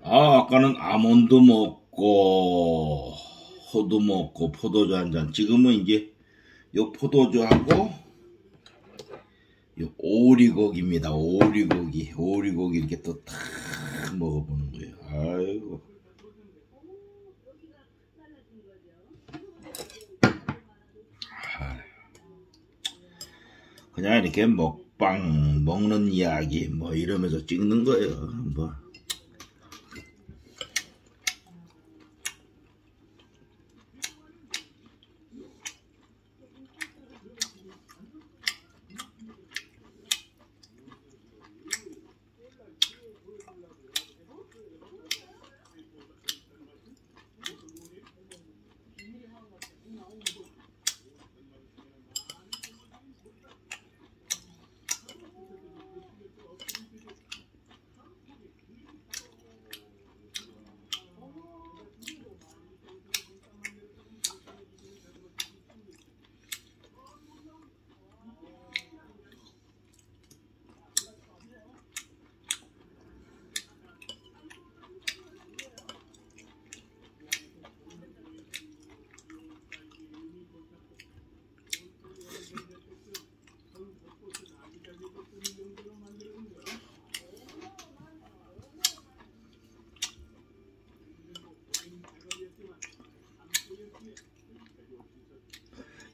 아까는 아몬드 먹고, 호두 먹고, 포도주 한 잔. 지금은 이제, 요 포도주하고, 요 오리고기입니다. 오리고기. 오리고기 이렇게 또 탁 먹어보는 거예요. 아이고. 그냥 이렇게 먹방, 먹는 이야기, 뭐 이러면서 찍는 거예요. 뭐.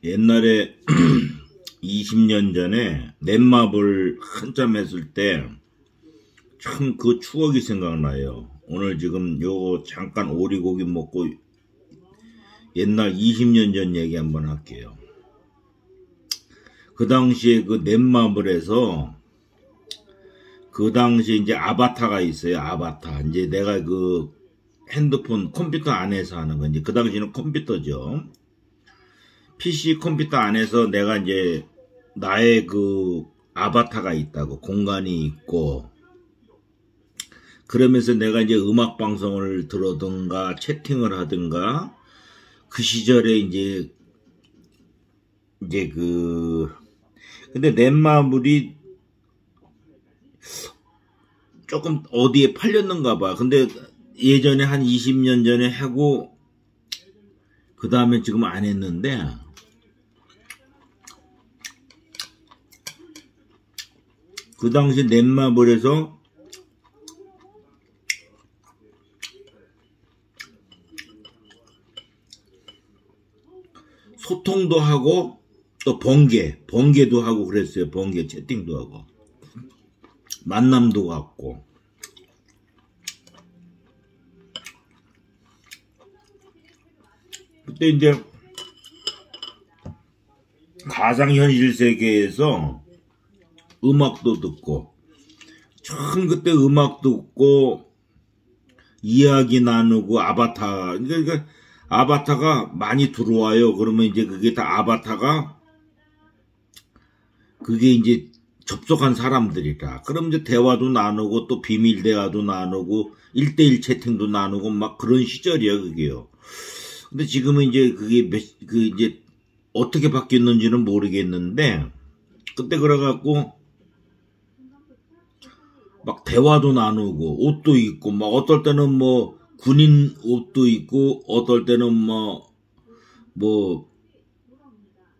옛날에 20년 전에 넷마블 한참 했을 때 참 그 추억이 생각나요. 오늘 지금 요거 잠깐 오리고기 먹고 옛날 20년 전 얘기 한번 할게요. 그 당시에 그 넷마블에서 그 당시에 이제 아바타가 있어요. 아바타. 이제 내가 그 핸드폰 컴퓨터 안에서 하는 건 이제 그 당시에는 컴퓨터죠. PC 컴퓨터 안에서 내가 이제 나의 그 아바타가 있다고 공간이 있고 그러면서 내가 이제 음악 방송을 들어든가 채팅을 하든가 그 시절에 이제 근데 넷마블이 조금 어디에 팔렸는가 봐. 근데 예전에 한 20년 전에 하고 그 다음에 지금 안 했는데 그 당시 넷마블에서 소통도 하고 또 번개도 하고 그랬어요. 번개 채팅도 하고 만남도 갖고 그때 이제 가상현실 세계에서 음악도 듣고 참 그때 음악 듣고 이야기 나누고 아바타 그러니까 아바타가 많이 들어와요. 그러면 이제 그게 다 아바타가 그게 이제 접속한 사람들이라 그럼 이제 대화도 나누고 또 비밀 대화도 나누고 1대1 채팅도 나누고 막 그런 시절이야 그게요. 근데 지금은 이제 그게 이제 어떻게 바뀌었는지는 모르겠는데 그때 그래갖고 막 대화도 나누고 옷도 입고 막 어떨 때는 뭐 군인 옷도 입고 어떨 때는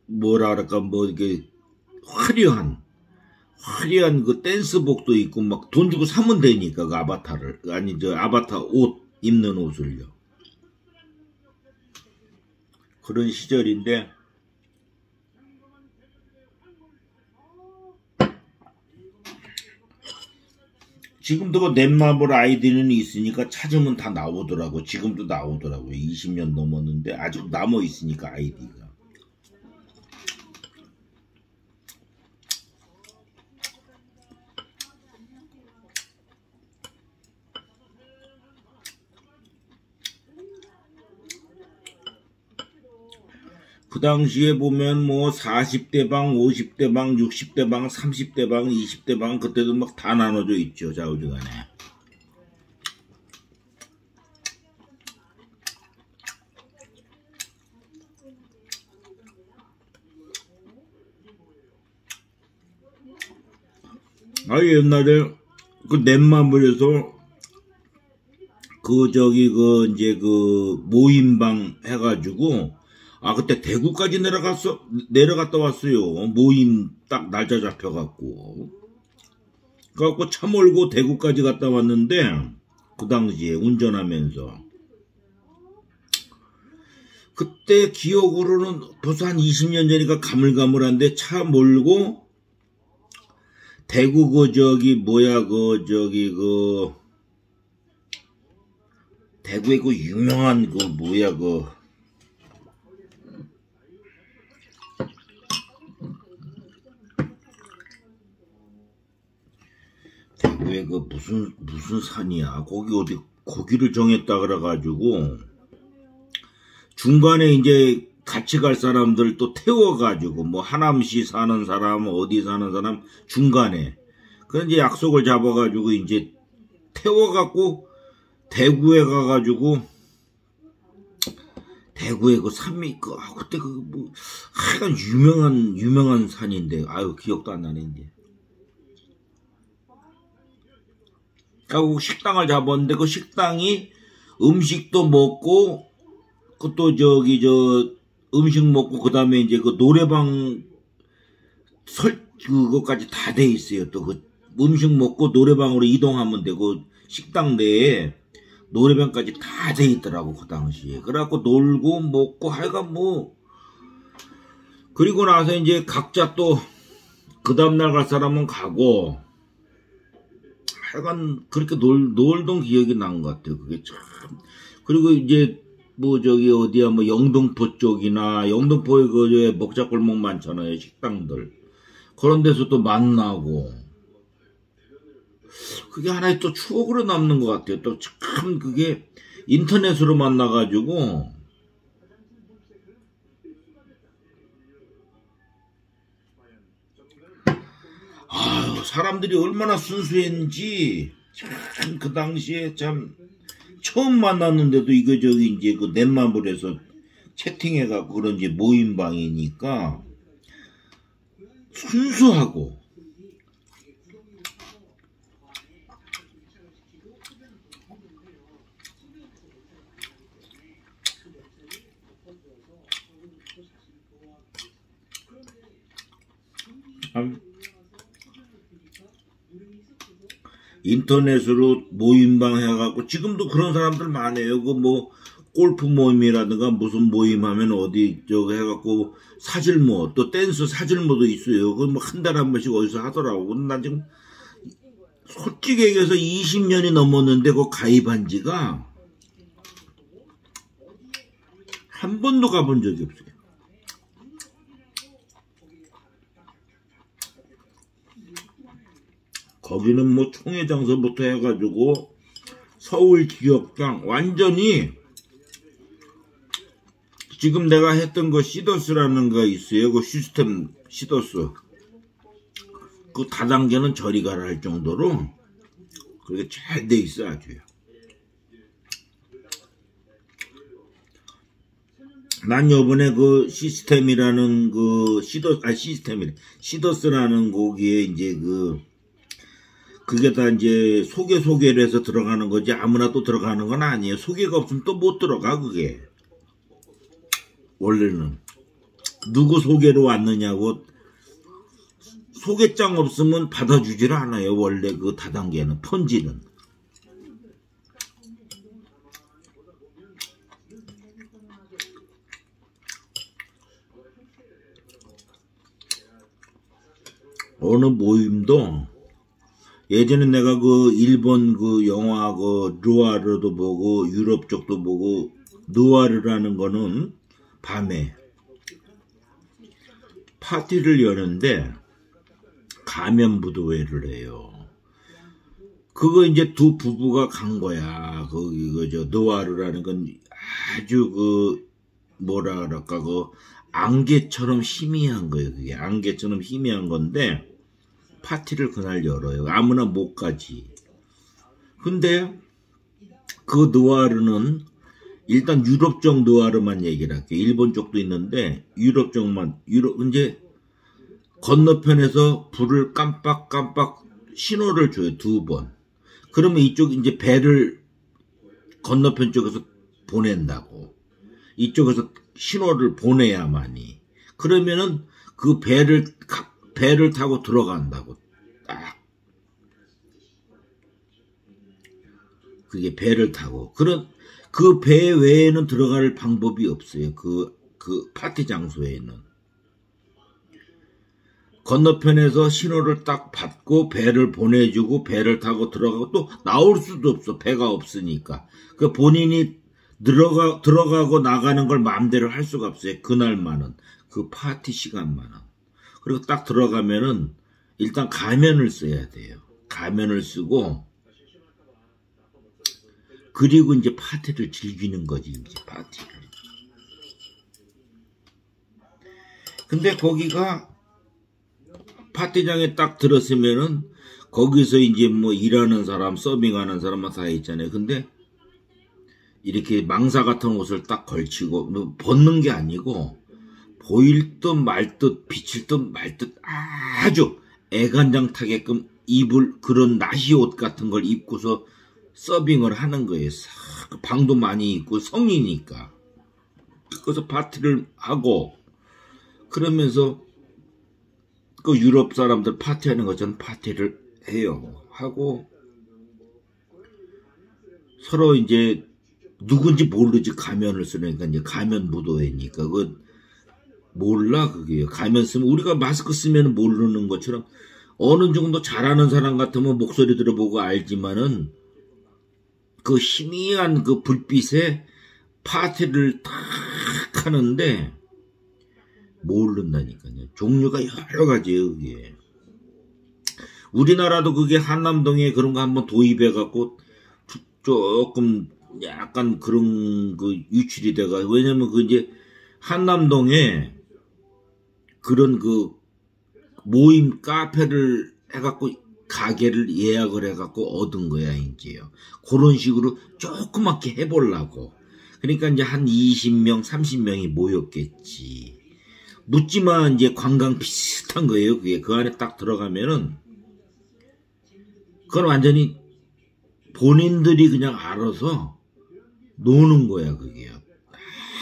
뭐라 그럴까 뭐 이게 화려한 그 댄스복도 입고 막 돈 주고 사면 되니까 그 아바타를 아니 저 아바타 옷 입는 옷을요. 그런 시절인데 지금도 그 넷마블 아이디는 있으니까 찾으면 다 나오더라고. 지금도 나오더라고요. 20년 넘었는데 아직 남아 있으니까 아이디가. 그 당시에 보면 뭐 40대 방, 50대 방, 60대 방, 30대 방, 20대 방 그때도 막 다 나눠져 있죠. 좌우지간에. 옛날에 그 넷마블에서 이제 모임방 해가지고, 그때 대구까지 내려갔다 왔어요. 모임 딱 날짜 잡혀갖고. 그래갖고 차 몰고 대구까지 갔다 왔는데, 그 당시에 운전하면서. 그때 기억으로는 벌써 한 20년 전이니까 가물가물한데 차 몰고 대구 대구에 유명한 대구에 무슨 산이야. 거기 어디 거기를 정했다 그래가지고 중간에 이제 같이 갈 사람들 또 태워가지고 뭐 하남시 사는 사람 어디 사는 사람 중간에 그런 이제 약속을 잡아가지고 이제 태워갖고 대구에 가가지고 대구에 산미 그때 하여간 유명한 산인데 기억도 안 나네 이제. 하고 식당을 잡았는데 그 식당이 음식도 먹고 그것도 음식 먹고 그다음에 이제 그 노래방 그거까지 다 돼 있어요. 또 그 음식 먹고 노래방으로 이동하면 되고 식당 내에 노래방까지 다 돼 있더라고 그 당시에. 그래갖고 놀고 먹고 하여간 그리고 나서 이제 각자 또 그 다음날 갈 사람은 가고 하여간 그렇게 놀던 기억이 난 것 같아요. 그게 참. 그리고 이제 어디야 영등포 쪽이나 영등포에 먹자골목 많잖아요. 식당들. 그런 데서도 만나고. 그게 하나의 또 추억으로 남는 것 같아요. 또 참 그게 인터넷으로 만나가지고 사람들이 얼마나 순수했는지 참 그 당시에 참 처음 만났는데도 이제 그 넷마블 해서 채팅해갖고 그런지 모임방이니까 순수하고 참 인터넷으로 모임방 해갖고 지금도 그런 사람들 많아요. 골프 모임이라든가 무슨 모임하면 어디 해갖고 사질모 또 댄스 사질모도 있어요. 한 달에 한 번씩 어디서 하더라고. 근데 난 지금 솔직히 얘기해서 20년이 넘었는데 가입한 지가 한 번도 가본 적이 없어요. 거기는 총회장서부터 해가지고 서울지역장 완전히 지금 내가 했던 거 시더스라는 거 있어요. 그 시스템 시더스 그 다단계는 저리 가라 할 정도로 그렇게 잘 돼 있어 아주요. 난 요번에 그 시스템이라는 시더스라는 거기에 이제 그게 다 이제 소개를 해서 들어가는 거지 아무나 또 들어가는 건 아니에요. 소개가 없으면 또 못 들어가 그게. 원래는 누구 소개로 왔느냐고 소개장 없으면 받아주질 않아요. 원래 그 다단계는 펀지는. 어느 모임도 예전에 내가 일본 영화 르와르도 보고 유럽 쪽도 보고 르와르라는 거는 밤에 파티를 여는데 가면부도회를 해요. 그거 이제 두 부부가 간 거야. 르와르라는 건 아주 뭐라 그럴까 안개처럼 희미한 거예요. 그게 안개처럼 희미한 건데 파티를 그날 열어요. 아무나 못 가지. 근데 그 느와르는 일단 유럽적 느와르만 얘기를 할게요. 일본 쪽도 있는데 유럽적만 이제 건너편에서 불을 깜빡깜빡 신호를 줘요. 2번. 그러면 이쪽 이제 배를 건너편 쪽에서 보낸다고. 이쪽에서 신호를 보내야만이. 그러면은 그 배를 타고 들어간다고. 딱. 그게 배를 타고. 그 배 외에는 들어갈 방법이 없어요. 그 파티 장소에는. 건너편에서 신호를 딱 받고 배를 보내주고 배를 타고 들어가고 또 나올 수도 없어. 배가 없으니까. 그 본인이 들어가고 나가는 걸 마음대로 할 수가 없어요. 그날만은. 그 파티 시간만은. 그리고 딱 들어가면은 일단 가면을 써야 돼요. 가면을 쓰고 그리고 이제 파티를 즐기는 거지. 이제 파티를. 근데 거기가 파티장에 딱 들었으면은 거기서 이제 뭐 일하는 사람, 서빙하는 사람 다 있잖아요. 근데 이렇게 망사 같은 옷을 딱 걸치고 뭐 벗는 게 아니고 보일 듯 말 듯 비칠 듯 말 듯 아주 애간장 타게끔 입을 그런 나시 옷 같은 걸 입고서 서빙을 하는 거예요. 방도 많이 있고 성이니까. 그래서 파티를 하고 그러면서 그 유럽 사람들 파티하는 것처럼 파티를 해요. 하고 서로 이제 누군지 모르지. 가면을 쓰니까 이제 가면 무도회니까 그거 몰라. 그게요. 가면 쓰면 우리가 마스크 쓰면 모르는 것처럼 어느 정도 잘하는 사람 같으면 목소리 들어보고 알지만은 그 희미한 그 불빛에 파티를 탁 하는데 모른다니까요. 종류가 여러 가지예요. 그게. 우리나라도 그게 한남동에 그런 거 한번 도입해갖고 조금 약간 그런 그 유출이 돼가. 왜냐면 그 이제 한남동에 그런 그 모임 카페를 해갖고 가게를 예약을 해갖고 얻은 거야 이제요. 그런 식으로 조그맣게 해보려고. 그러니까 이제 한 20명, 30명이 모였겠지. 묻지마 이제 관광 비슷한 거예요. 그게 그 안에 딱 들어가면은 그건 완전히 본인들이 그냥 알아서 노는 거야 그게요.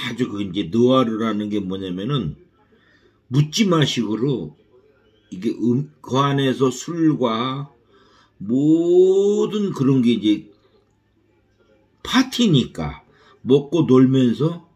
아주 그 이제 느와르라는 게 뭐냐면은 묻지마 식으로 이게 그 안에서 술과 모든 그런 게 이제 파티니까 먹고 놀면서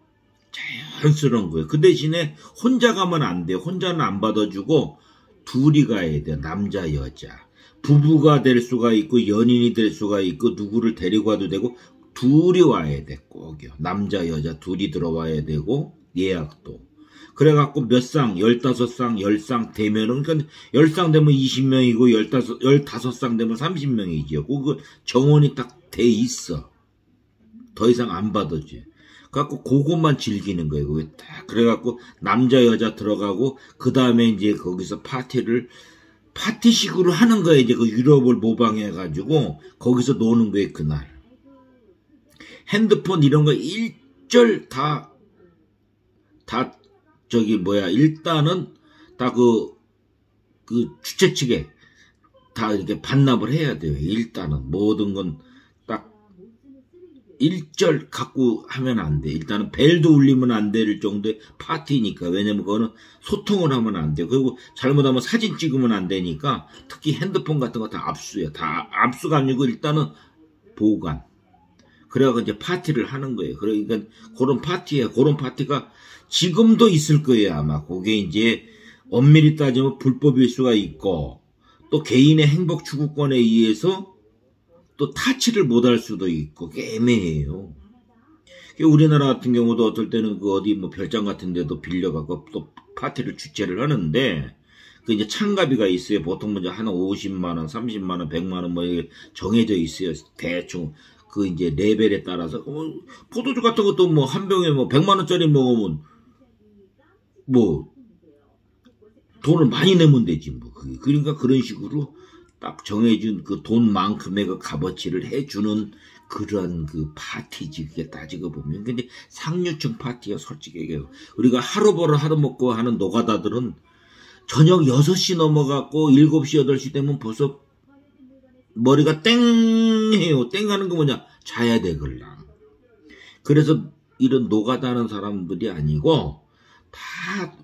자연스러운 거예요. 그 대신에 혼자 가면 안 돼요. 혼자는 안 받아주고 둘이 가야 돼요. 남자 여자. 부부가 될 수가 있고 연인이 될 수가 있고 누구를 데리고 와도 되고 둘이 와야 돼. 꼭요. 남자 여자 둘이 들어와야 되고 예약도. 그래갖고 몇 쌍, 15쌍, 10쌍 되면은, 그러니까 10쌍 되면 20명이고, 15쌍 되면 30명이죠. 그거 정원이 딱 돼 있어. 더 이상 안 받아줘. 그래갖고 그것만 즐기는 거예요. 그게 딱. 그래갖고 남자, 여자 들어가고, 그 다음에 이제 거기서 파티식으로 하는 거예요. 이제 그 유럽을 모방해가지고, 거기서 노는 거예요, 그날. 핸드폰 이런 거 일절 일단은 다 그 주최 측에 다 이렇게 반납을 해야 돼요. 일단은 모든 건 딱 일절 갖고 하면 안 돼. 일단은 벨도 울리면 안 될 정도의 파티니까. 왜냐면 그거는 소통을 하면 안 돼요. 그리고 잘못하면 사진 찍으면 안 되니까 특히 핸드폰 같은 거 다 압수해요. 다 압수가 아니고 일단은 보관. 그래갖고 이제 파티를 하는 거예요. 그러니까 그런 파티예요. 그런 파티가 지금도 있을 거예요. 아마 그게 이제 엄밀히 따지면 불법일 수가 있고 또 개인의 행복 추구권에 의해서 또 타치를 못할 수도 있고 그게 애매해요. 우리나라 같은 경우도 어떨 때는 그 어디 뭐 별장 같은 데도 빌려갖고 또 파티를 주최를 하는데 그 이제 참가비가 있어요. 보통 먼저 한 50만원, 30만원, 100만원 뭐 이게 정해져 있어요. 대충. 그 이제 레벨에 따라서 포도주 같은 것도 뭐 한 병에 뭐 100만원짜리 먹으면 뭐 돈을 많이 내면 되지 뭐. 그러니까 그런 식으로 딱 정해준 그 돈만큼의 그 값어치를 해주는 그런 그 파티지. 그게 따지고 보면. 근데 상류층 파티야 솔직히 얘기해요. 우리가 하루 벌어 하루 먹고 하는 노가다들은 저녁 6시 넘어갖고 7시 8시 되면 벌써 머리가 땡 해요. 땡 하는 거 뭐냐? 자야 되걸랑. 그래서 이런 노가다는 사람들이 아니고 다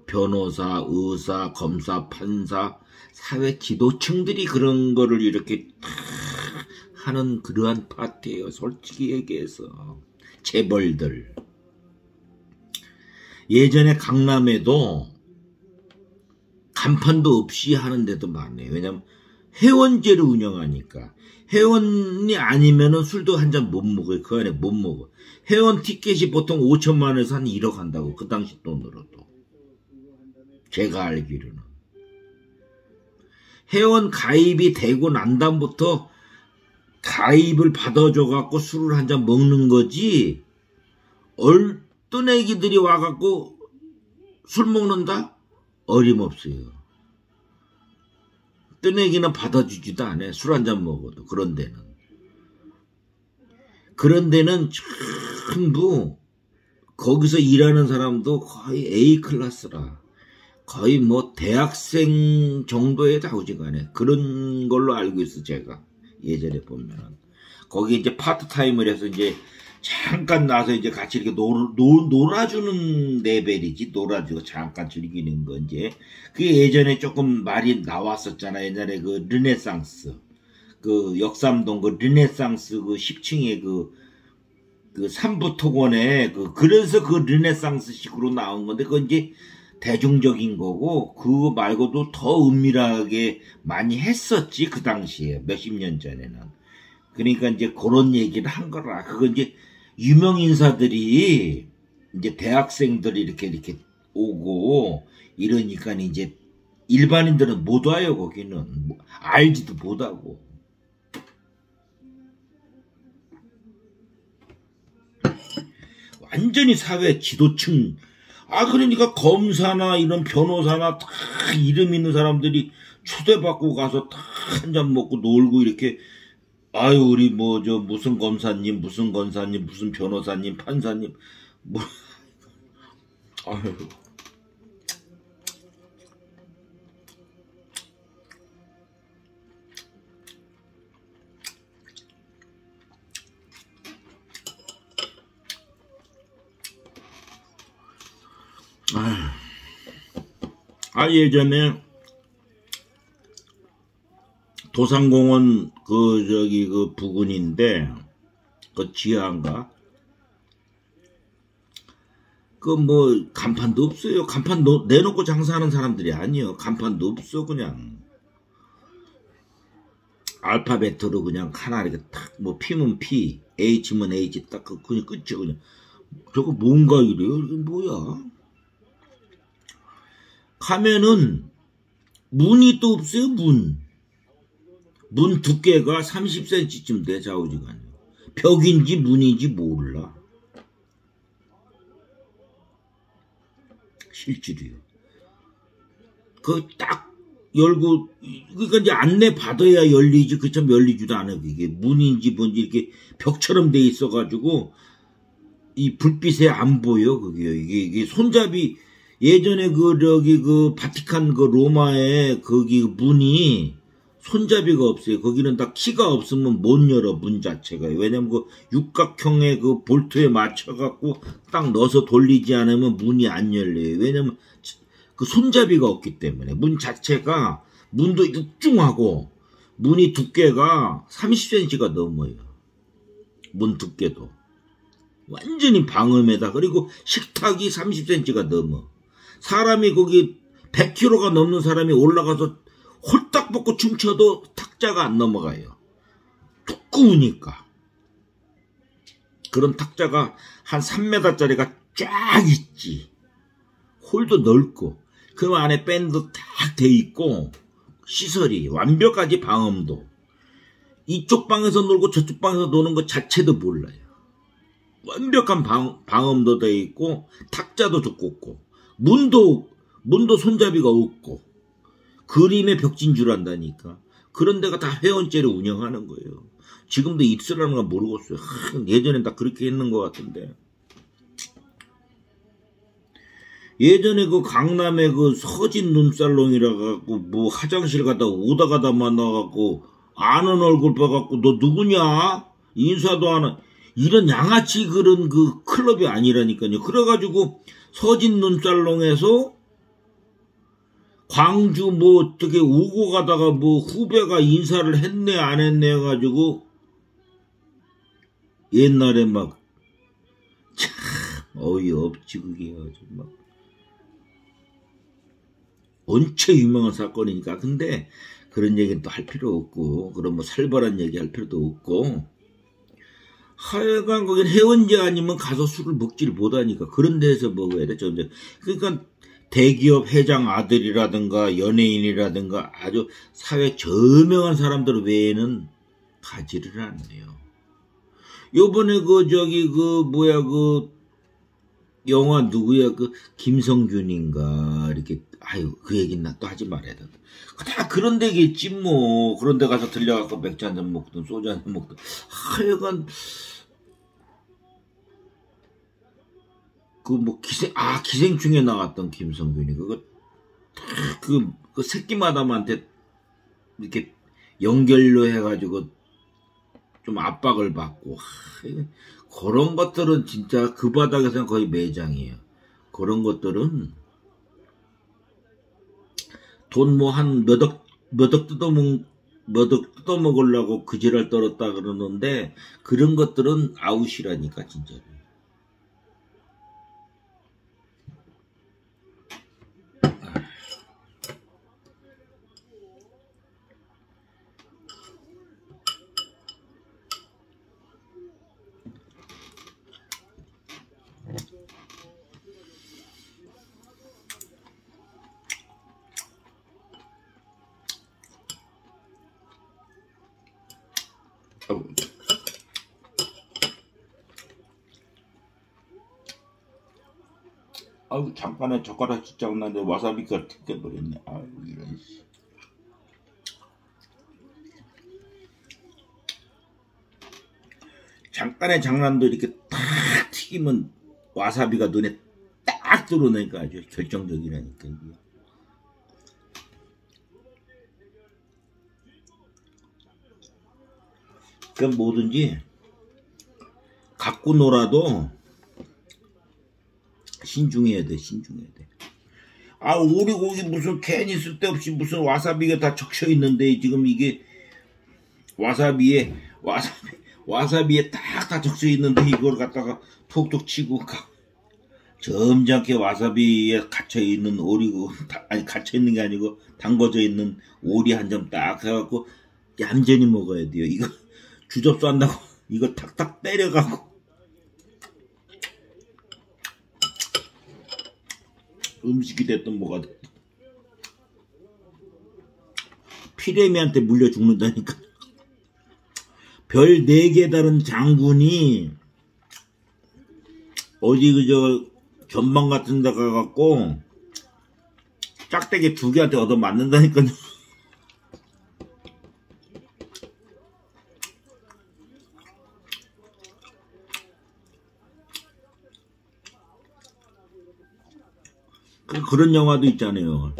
변호사, 의사, 검사, 판사, 사회 지도층들이 그런 거를 이렇게 다 하는 그러한 파티예요. 솔직히 얘기해서. 재벌들. 예전에 강남에도 간판도 없이 하는 데도 많아요. 왜냐면 회원제를 운영하니까. 회원이 아니면은 술도 한 잔 못 먹어요. 그 안에 못 먹어. 회원 티켓이 보통 5천만 원에서 한 1억 한다고. 그 당시 돈으로도. 제가 알기로는. 회원 가입이 되고 난 다음부터 가입을 받아줘갖고 술을 한 잔 먹는 거지. 얼떤 애기들이 와갖고 술 먹는다? 어림없어요. 어떤 애기는 받아주지도 않아요. 술 한 잔 먹어도. 그런 데는 전부 거기서 일하는 사람도 거의 A 클래스라. 거의 뭐 대학생 정도에 나오지간에 그런 걸로 알고 있어. 제가 예전에 보면은 거기 이제 파트타임을 해서 이제 잠깐 나서 이제 같이 이렇게 놀아주는 레벨이지. 놀아주고 잠깐 즐기는 거. 이제 그게 예전에 조금 말이 나왔었잖아. 옛날에 그 르네상스, 그 역삼동 그 르네상스 그 10층에 그 삼부토건에 그래서 그 르네상스식으로 나온 건데 그건 이제 대중적인 거고, 그거 말고도 더 은밀하게 많이 했었지, 그 당시에. 몇십 년 전에는. 그러니까 이제 그런 얘기를 한 거라. 그거 이제 유명 인사들이 이제 대학생들이 이렇게 오고 이러니까 이제 일반인들은 못 와요, 거기는. 알지도 못하고. 완전히 사회 지도층. 그러니까 검사나 이런 변호사나 다 이름 있는 사람들이 초대받고 가서 다 한잔 먹고 놀고 이렇게, 우리 무슨 검사님, 무슨 권사님, 무슨 변호사님, 판사님, 예전에 도산공원 그 부근인데 그 지하인가 간판도 없어요. 간판 내놓고 장사하는 사람들이 아니에요. 간판도 없어. 그냥 알파벳으로 그냥 하나 이렇게 탁 P면 P, H면 H 딱 그냥 끝이야. 그냥 저거 뭔가 이래요. 이게 뭐야? 가면은 문이 또 없어요. 문 두께가 30cm쯤 돼. 좌우지간에. 벽인지 문인지 몰라. 실질이요. 딱 열고, 그러니까 이제 안내 받아야 열리지. 그참 열리지도 않아. 그게 문인지 뭔지 이렇게 벽처럼 돼 있어가지고 이 불빛에 안 보여. 그게 이게 손잡이. 예전에 바티칸 로마에 거기 문이 손잡이가 없어요. 거기는 다 키가 없으면 못 열어, 문 자체가. 왜냐면 육각형의 볼트에 맞춰갖고 딱 넣어서 돌리지 않으면 문이 안 열려요. 왜냐면 손잡이가 없기 때문에. 문 자체가, 문도 육중하고, 문이 두께가 30cm가 넘어요. 문 두께도. 완전히 방음에다. 그리고 식탁이 30cm가 넘어. 사람이 거기 100kg가 넘는 사람이 올라가서 홀딱 벗고 춤춰도 탁자가 안 넘어가요. 두꺼우니까. 그런 탁자가 한 3m짜리가 쫙 있지. 홀도 넓고 그 안에 밴드 딱 돼 있고 시설이 완벽하지. 방음도. 이쪽 방에서 놀고 저쪽 방에서 노는 것 자체도 몰라요. 완벽한 방음도 돼 있고 탁자도 두껍고 문도 손잡이가 없고 그림의 벽진 줄 안다니까. 그런 데가 다 회원제를 운영하는 거예요. 지금도 있으라는 건 모르겠어요. 예전엔 다 그렇게 했는 것 같은데. 예전에 강남에 서진 눈살롱이라 갖고 화장실 가다 오다 가다 만나갖고 아는 얼굴 봐갖고 너 누구냐? 인사도 안 하. 이런 양아치 그런 그 클럽이 아니라니까요. 그래가지고 서진 눈살롱에서 광주 뭐 어떻게 오고 가다가 뭐 후배가 인사를 했네 안 했네 해가지고 옛날에 막 참 어이없지 그게 아주 막 원체 유명한 사건이니까. 근데 그런 얘기는 또 할 필요 없고 그런 뭐 살벌한 얘기 할 필요도 없고 하여간 거긴 해원제 아니면 가서 술을 먹지를 못하니까 그런 데서 먹어야 돼. 그러니까 대기업 회장 아들이라든가 연예인이라든가 아주 사회 저명한 사람들 외에는 가지를 않네요. 요번에 영화 누구야 김성균인가 이렇게 아유 그 얘기는 나 또 하지 말아야 된다. 다 그런 데겠지 뭐. 그런 데 가서 들려갖고 맥주 한잔 먹든 소주 한잔 먹든 하여간 기생충에 나왔던 김성균이 그 새끼 마담한테 이렇게 연결로 해가지고 좀 압박을 받고 그런 것들은 진짜 그 바닥에서는 거의 매장이에요. 그런 것들은 돈 뭐 한 몇 억 뜯어먹으려고 그 지랄 떨었다 그러는데 그런 것들은 아웃이라니까 진짜로. 아유 잠깐에 젓가락 진짜 없는데 와사비가 튀겨버렸네. 아유 이런 씨. 잠깐의 장난도 이렇게 탁 튀기면 와사비가 눈에 딱 들어오니까 아주 결정적이라니까 이게. 그 뭐든지 갖고 놀아도 신중해야 돼. 아 오리고기 무슨 괜히 쓸데없이 무슨 와사비가 다 적셔 있는데 지금 이게 와사비에 딱 다 적셔 있는데 이걸 갖다가 톡톡 치고 점잖게 와사비에 갇혀 있는 갇혀 있는 게 아니고 담궈져 있는 오리 한 점 딱 해갖고 얌전히 먹어야 돼요. 이거 주접수 한다고 이거 탁탁 때려가고 음식이 됐든 뭐가 됐든 피레미한테 물려 죽는다니까. 별 4개 다른 장군이 어디 전방 같은 데 가갖고 짝대기 2개한테 얻어 맞는다니까요. 그런 영화도 있잖아요.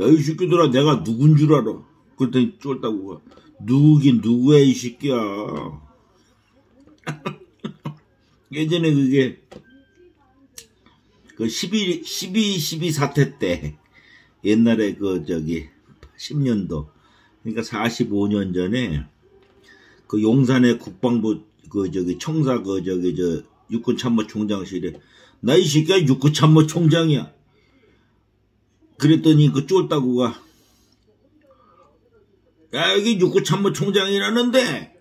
야, 이 새끼들아, 내가 누군 줄 알아. 그랬더니 쫄다고. 누구긴 누구야, 이 새끼야. 예전에 그게, 12 사태 때, 옛날에 10년도, 그러니까 45년 전에, 용산의 국방부, 청사, 육군참모총장실에, 나 이 새끼야 육군참모 총장이야. 그랬더니 쫄따구가 야 여기 육군참모 총장이라는데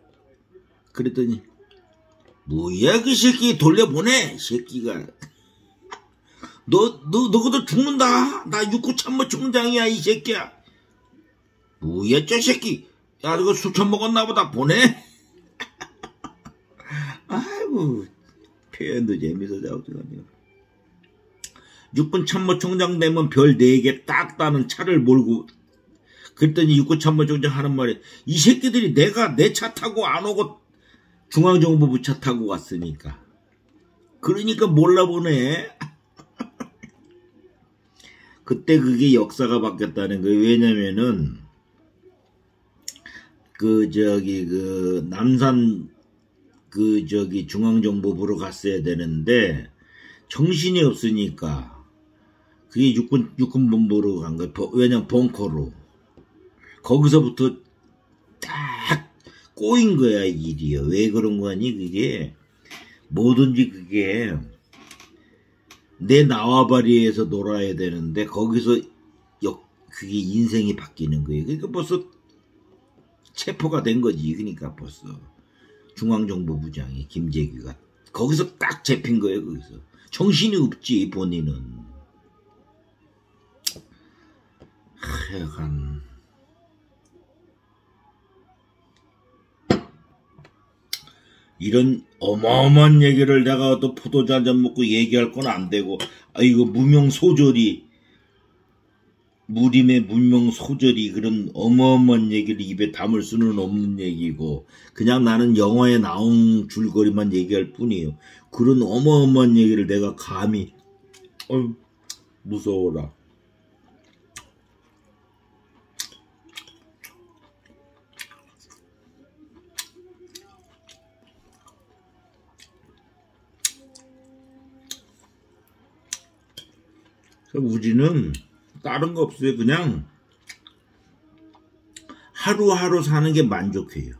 그랬더니 뭐야 그 새끼 돌려보내 새끼가 너 그것도 죽는다. 나 육군참모 총장이야 이 새끼야. 뭐야 저 새끼 야 이거 술 처먹었나 보다 보내. 아이고 표현도 재밌어 자우지간요. 육군참모총장 되면 별 4개 딱 따는 차를 몰고 그랬더니 육군참모총장 하는 말이 이 새끼들이 내가 내 차 타고 안 오고 중앙정보부 차 타고 왔으니까 그러니까 몰라보네. 그때 그게 역사가 바뀌었다는 거예요. 왜냐면은 남산 중앙정보부로 갔어야 되는데 정신이 없으니까 그게 육군본부로 간 거예요. 왜냐면 벙커로. 거기서부터 딱 꼬인 거야, 이 일이요. 왜 그런 거니? 그게 뭐든지 그게 내縄張리에서 놀아야 되는데 거기서 그게 인생이 바뀌는 거예요. 그러니까 벌써 체포가 된 거지. 그러니까 벌써 중앙정보부장이 김재규가 거기서 딱 잡힌 거예요. 거기서 정신이 없지 본인은. 하여간 이런 어마어마한 얘기를 내가 또 포도주 한잔 먹고 얘기할 건 안 되고, 이거 무명소절이, 무림의 문명소절이 그런 어마어마한 얘기를 입에 담을 수는 없는 얘기고, 그냥 나는 영화에 나온 줄거리만 얘기할 뿐이에요. 그런 어마어마한 얘기를 내가 감히, 무서워라. 우리는 다른 거 없어요. 그냥 하루하루 사는 게 만족해요.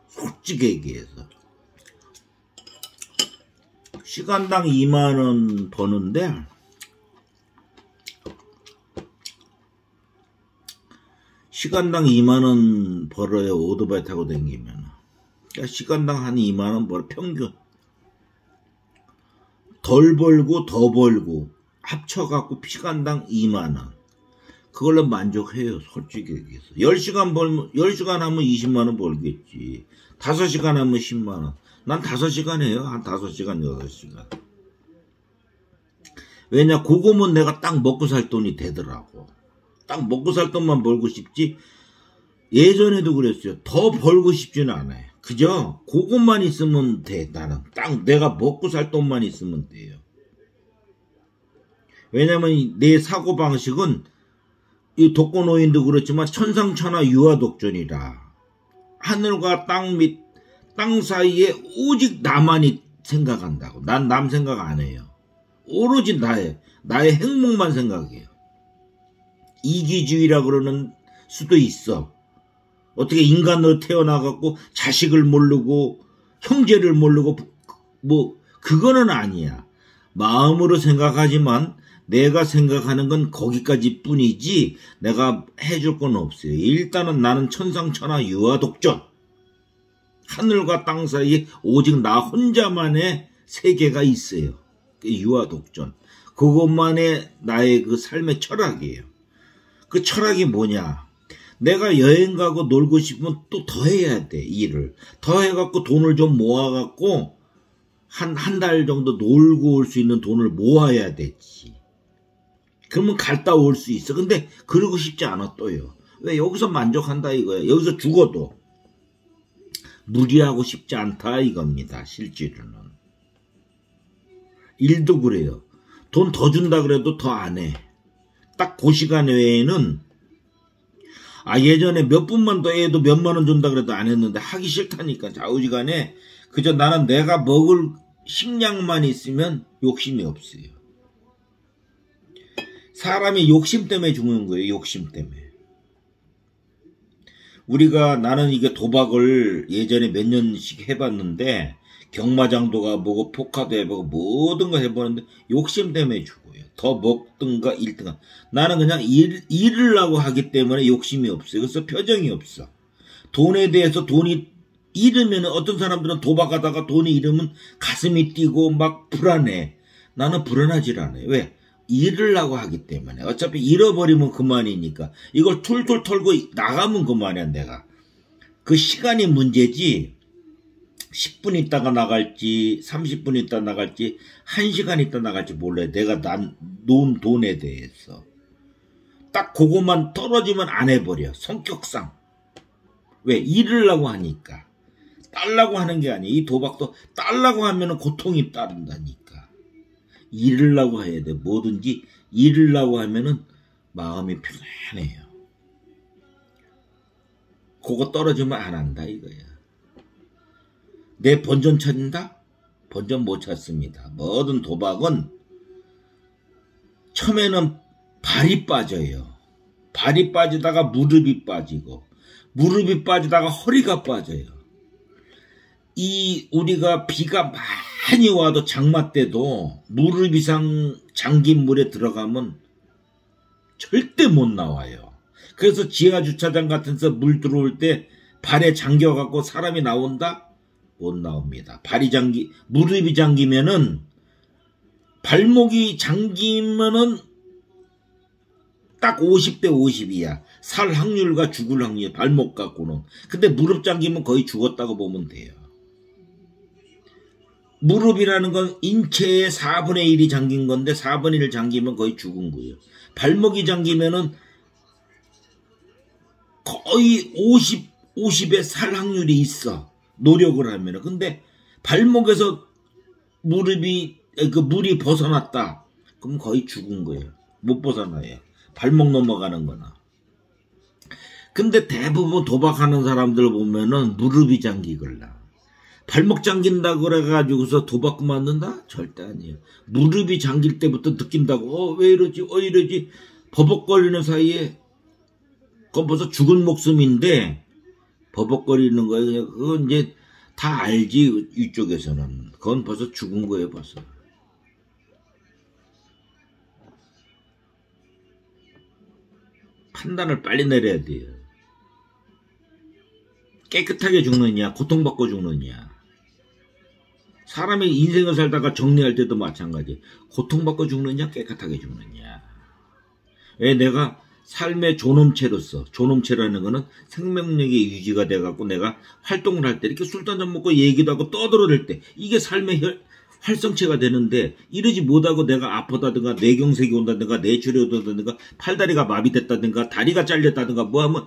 솔직히 얘기해서. 시간당 2만원 버는데 시간당 2만원 벌어요. 오토바이 타고 다니면. 그러니까 시간당 한 2만원 벌어. 평균. 덜 벌고 더 벌고 합쳐갖고 시간당 2만원. 그걸로 만족해요. 솔직히 얘기해서. 10시간 벌면, 10시간 하면 20만원 벌겠지. 5시간 하면 10만원. 난 5시간 해요. 한 5시간, 6시간. 왜냐, 그거면 내가 딱 먹고 살 돈이 되더라고. 딱 먹고 살 돈만 벌고 싶지. 예전에도 그랬어요. 더 벌고 싶지는 않아요. 그죠? 그것만 있으면 돼. 나는. 딱 내가 먹고 살 돈만 있으면 돼요. 왜냐면 내 사고방식은 이 독거노인도 그렇지만 천상천하 유아독존이라. 하늘과 땅 사이에 오직 나만이 생각한다고. 난 남 생각 안 해요. 오로지 나의 행복만 생각해요. 이기주의라 그러는 수도 있어. 어떻게 인간으로 태어나갖고 자식을 모르고 형제를 모르고 그거는 아니야. 마음으로 생각하지만 내가 생각하는 건 거기까지 뿐이지 내가 해줄 건 없어요. 일단은 나는 천상천하 유아독존. 하늘과 땅 사이에 오직 나 혼자만의 세계가 있어요. 유아독존. 그것만의 나의 그 삶의 철학이에요. 그 철학이 뭐냐. 내가 여행 가고 놀고 싶으면 또 더 해야 돼. 일을. 더 해갖고 돈을 좀 모아갖고 한 달 정도 놀고 올 수 있는 돈을 모아야 되지. 그러면 갔다 올 수 있어. 근데 그러고 싶지 않아 또요. 왜 여기서 만족한다 이거야. 여기서 죽어도 무리하고 싶지 않다 이겁니다. 실제로는. 일도 그래요. 돈 더 준다 그래도 더 안 해. 딱 그 시간 외에는 예전에 몇 분만 더 해도 몇만 원 준다 그래도 안 했는데 하기 싫다니까. 좌우지간에 그저 나는 내가 먹을 식량만 있으면 욕심이 없어요. 사람이 욕심 때문에 죽는 거예요. 욕심 때문에. 나는 이게 도박을 예전에 몇 년씩 해봤는데 경마장도 가보고 포카도 해보고 모든 거 해보는데 욕심 때문에 죽어요. 더 먹든가 잃든가. 나는 그냥 일을 하고 하기 때문에 욕심이 없어요. 그래서 표정이 없어. 돈에 대해서 돈이 잃으면 어떤 사람들은 도박하다가 돈이 잃으면 가슴이 뛰고 막 불안해. 나는 불안하질 않아요. 왜? 일을 하고 하기 때문에. 어차피 잃어버리면 그만이니까. 이걸 툴툴 털고 나가면 그만이야 내가. 그 시간이 문제지 10분 있다가 나갈지 30분 있다가 나갈지 1시간 있다가 나갈지 몰라요. 내가 놓은 돈에 대해서. 딱 그것만 떨어지면 안 해버려. 성격상. 왜? 일을 하고 하니까. 딸라고 하는 게 아니에요. 이 도박도 딸라고 하면 고통이 따른다니까. 잃으려고 해야 돼. 뭐든지 잃으려고 하면은 마음이 편해요. 그거 떨어지면 안 한다 이거야. 내 본전 찾는다? 본전 못 찾습니다. 뭐든 도박은 처음에는 발이 빠져요. 발이 빠지다가 무릎이 빠지고, 무릎이 빠지다가 허리가 빠져요. 우리가 비가 많이 와도 장마 때도 무릎 이상 잠긴 물에 들어가면 절대 못 나와요. 그래서 지하주차장 같은 데서 물 들어올 때 발에 잠겨갖고 사람이 나온다? 못 나옵니다. 무릎이 잠기면은, 발목이 잠기면은 딱 50대 50이야. 살 확률과 죽을 확률, 발목 갖고는. 근데 무릎 잠기면 거의 죽었다고 보면 돼요. 무릎이라는 건 인체의 4분의 1이 잠긴 건데 4분의 1 잠기면 거의 죽은 거예요. 발목이 잠기면은 거의 50의 살 확률이 있어. 노력을 하면은. 근데 발목에서 물이 벗어났다. 그럼 거의 죽은 거예요. 못 벗어나요. 발목 넘어가는 거나. 근데 대부분 도박하는 사람들 보면은 무릎이 잠기걸라. 발목 잠긴다 그래가지고서 도박 그만둔다? 절대 아니에요. 무릎이 잠길 때부터 느낀다고. 왜 이러지? 이러지? 버벅거리는 사이에 그건 벌써 죽은 목숨인데 버벅거리는 거예요. 그건 이제 다 알지. 이쪽에서는. 그건 벌써 죽은 거예요. 벌써. 판단을 빨리 내려야 돼요. 깨끗하게 죽느냐, 고통받고 죽느냐. 사람이 인생을 살다가 정리할 때도 마찬가지. 고통받고 죽느냐, 깨끗하게 죽느냐. 왜 내가 삶의 존엄체로서, 존엄체라는 거는 생명력이 유지가 돼갖고 내가 활동을 할 때, 이렇게 술 한잔 먹고 얘기도 하고 떠들어댈 때, 이게 삶의 활성체가 되는데, 이러지 못하고 내가 아프다든가, 뇌경색이 온다든가, 뇌출혈이 온다든가, 팔다리가 마비됐다든가, 다리가 잘렸다든가, 뭐 하면,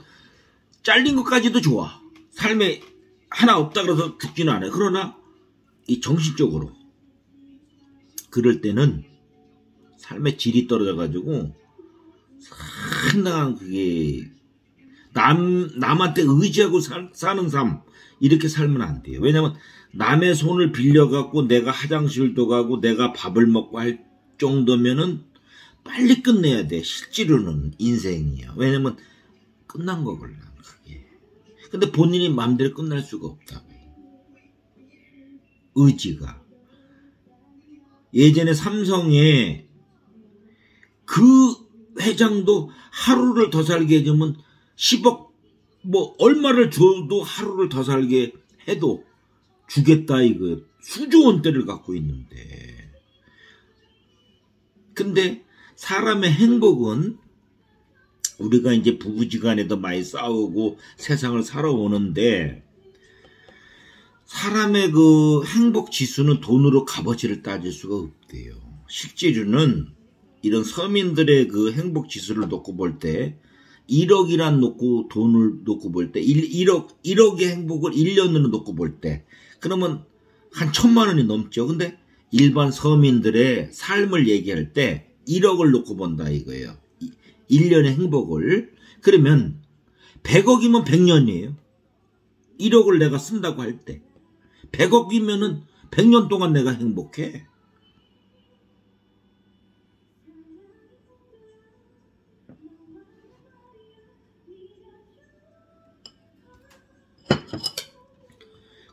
잘린 것까지도 좋아. 삶에 하나 없다 그래서 듣지는 않아요. 그러나, 이 정신적으로 그럴 때는 삶의 질이 떨어져가지고 상당한 그게 남한테 의지하고 사는 삶 이렇게 살면 안 돼요. 왜냐면 남의 손을 빌려갖고 내가 화장실도 가고 내가 밥을 먹고 할 정도면은 빨리 끝내야 돼. 실제로는 인생이에요. 왜냐면 끝난 거걸라 그게. 근데 본인이 마음대로 끝날 수가 없다. 의지가. 예전에 삼성에 그 회장도 하루를 더 살게 해주면 10억 뭐 얼마를 줘도 하루를 더 살게 해도 주겠다 이거. 수조 원대를 갖고 있는데. 근데 사람의 행복은 우리가 이제 부부지간에도 많이 싸우고 세상을 살아오는데 사람의 그 행복 지수는 돈으로 값어치를 따질 수가 없대요. 실제로는 이런 서민들의 그 행복 지수를 놓고 볼 때 1억이란 놓고 돈을 놓고 볼 때 1억의 행복을 1년으로 놓고 볼 때 그러면 한 1,000만 원이 넘죠. 근데 일반 서민들의 삶을 얘기할 때 1억을 놓고 본다 이거예요. 1년의 행복을. 그러면 100억이면 100년이에요. 1억을 내가 쓴다고 할 때 100억이면은 100년 동안 내가 행복해.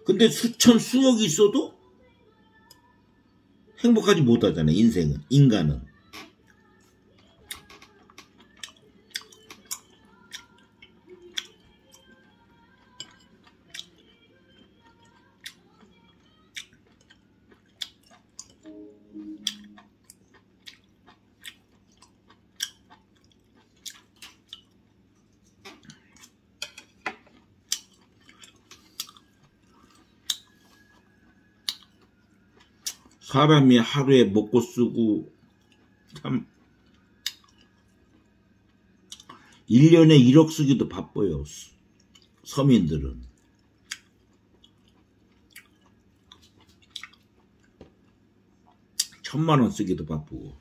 근데 수천 수억이 있어도 행복하지 못하잖아요. 인생은. 인간은. 사람이 하루에 먹고 쓰고 참 1년에 1억 쓰기도 바빠요. 서민들은. 천만 원 쓰기도 바쁘고.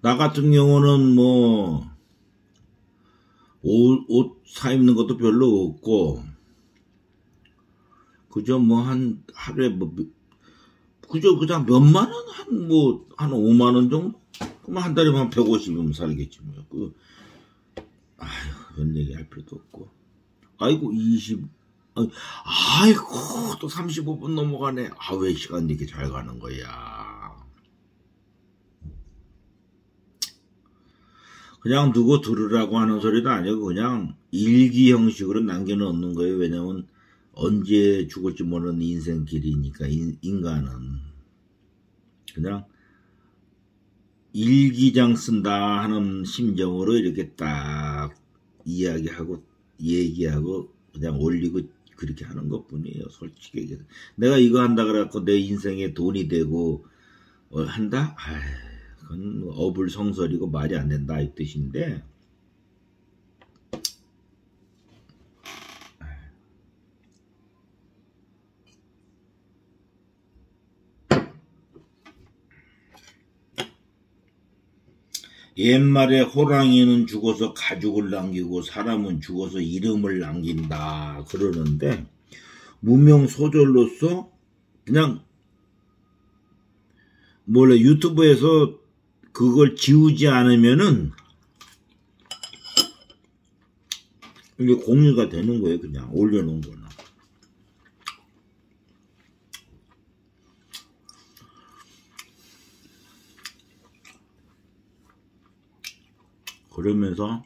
나 같은 경우는 뭐 옷 사 입는 것도 별로 없고 그저 뭐 한 하루에 뭐 그저 그냥 몇만 원, 한 5만 원 정도? 그럼 한 달에 한 150이면 살겠지 뭐. 아휴, 그런 얘기 할 필요도 없고. 아이고, 아이고, 또 35분 넘어가네. 아, 왜 시간 이렇게 잘 가는 거야. 그냥 누구 들으라고 하는 소리도 아니고, 그냥 일기 형식으로 남겨놓는 거예요. 왜냐면, 언제 죽을지 모르는 인생길이니까, 인간은. 그냥, 일기장 쓴다 하는 심정으로 이렇게 딱 이야기하고, 얘기하고, 그냥 올리고, 그렇게 하는 것 뿐이에요. 솔직히 얘기해서. 내가 이거 한다 그래갖고 내 인생에 돈이 되고, 한다? 그건 어불성설이고 말이 안 된다 이 뜻인데, 옛말에 호랑이는 죽어서 가죽을 남기고 사람은 죽어서 이름을 남긴다 그러는데, 무명소절로서 그냥 몰래 유튜브에서 그걸 지우지 않으면은 이게 공유가 되는 거예요. 그냥 올려놓은 거는. 그러면서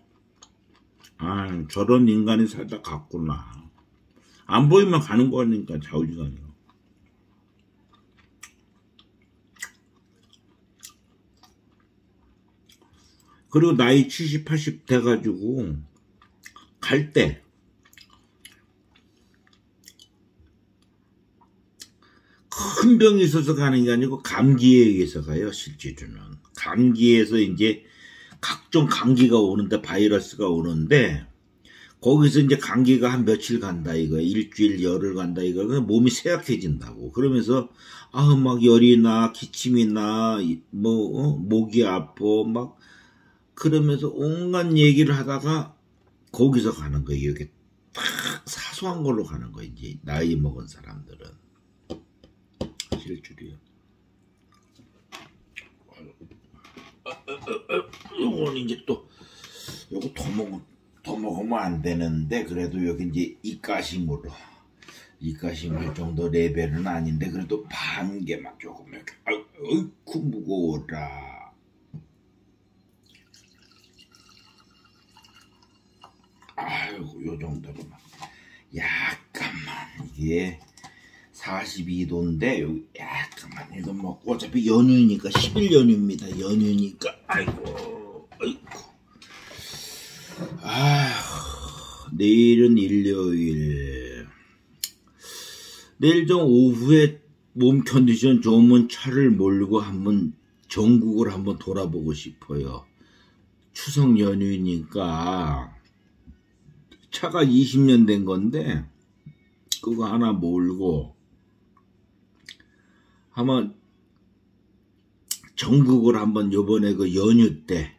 저런 인간이 살다 갔구나. 안 보이면 가는 거니까 좌우지간이요. 그리고 나이 70, 80 돼가지고 갈 때 큰 병이 있어서 가는 게 아니고 감기에 의해서 가요. 실제로는 감기에서 이제 각종 감기가 오는데, 바이러스가 오는데, 거기서 이제 감기가 한 며칠 간다 이거, 일주일 열흘 간다 이거, 그냥 몸이 쇠약해진다고. 그러면서 막 열이 나, 기침이 나, 목이 아파, 막 그러면서 온갖 얘기를 하다가 거기서 가는 거예요. 이게 딱 사소한 걸로 가는 거예요. 이제 나이 먹은 사람들은 실줄이요. 이건 이제 또 요거 더 먹으면 안 되는데, 그래도 여기 이제 이가심으로, 이가심할 정도 레벨은 아닌데 그래도 반 개만 조금 이렇게. 아이쿠 무거워라. 아이고, 요 정도로만. 약간만, 이게 42도인데 여기 약간만 이거 먹고, 어차피 연휴니까 10일 연휴입니다. 연휴니까. 아이고. 내일은 일요일. 내일 좀 오후에 몸 컨디션 좋으면 차를 몰고 한번 전국을 한번 돌아보고 싶어요. 추석 연휴니까 차가 20년 된 건데 그거 하나 몰고 한번 전국을 한번 요번에 그 연휴 때,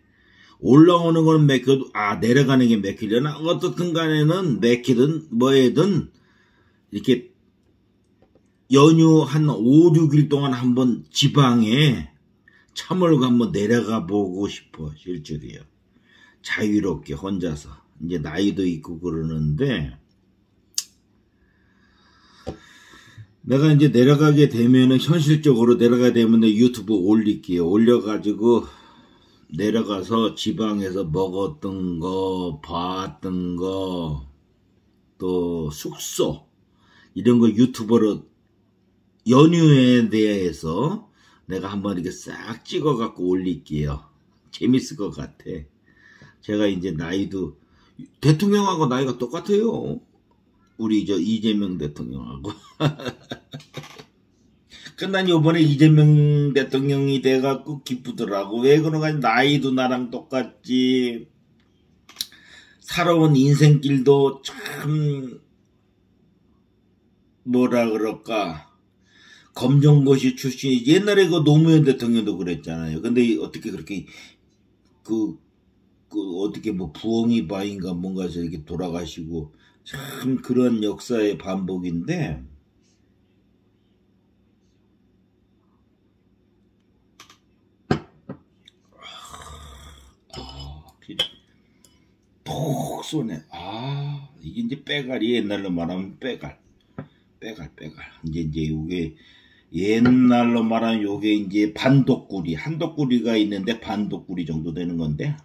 올라오는 거는 맥혀도 내려가는 게 맥히려나 어떻든 간에는 맥히든 뭐해든 이렇게 연휴 한 5, 6일 동안 한번 지방에 차 몰고 한번 내려가 보고 싶어. 실제로요. 자유롭게 혼자서. 이제 나이도 있고 그러는데, 내가 이제 내려가게 되면은, 현실적으로 내려가게 되면 유튜브 올릴게요. 올려가지고 내려가서 지방에서 먹었던 거, 봤던 거, 또 숙소 이런 거 유튜버로 연휴에 대해서 내가 한번 이렇게 싹 찍어 갖고 올릴게요. 재밌을 것 같아. 제가 이제 나이도 대통령하고 나이가 똑같아요. 우리 이재명 대통령하고. 난 요번에 이재명 대통령이 돼갖고 기쁘더라고. 왜 그런가? 나이도 나랑 똑같지. 살아온 인생길도 참 뭐라 그럴까, 검정고시 출신이. 옛날에 그 노무현 대통령도 그랬잖아요. 근데 어떻게 그렇게 어떻게 뭐 부엉이 바인가 뭔가에서 이렇게 돌아가시고, 참 그런 역사의 반복인데, 쏘네. 이게 이제 빼갈이 옛날로 말하면 빼갈. 이제 요게 옛날로 말하면 요게 이제 반독구리. 한독구리가 있는데 반독구리 정도 되는 건데.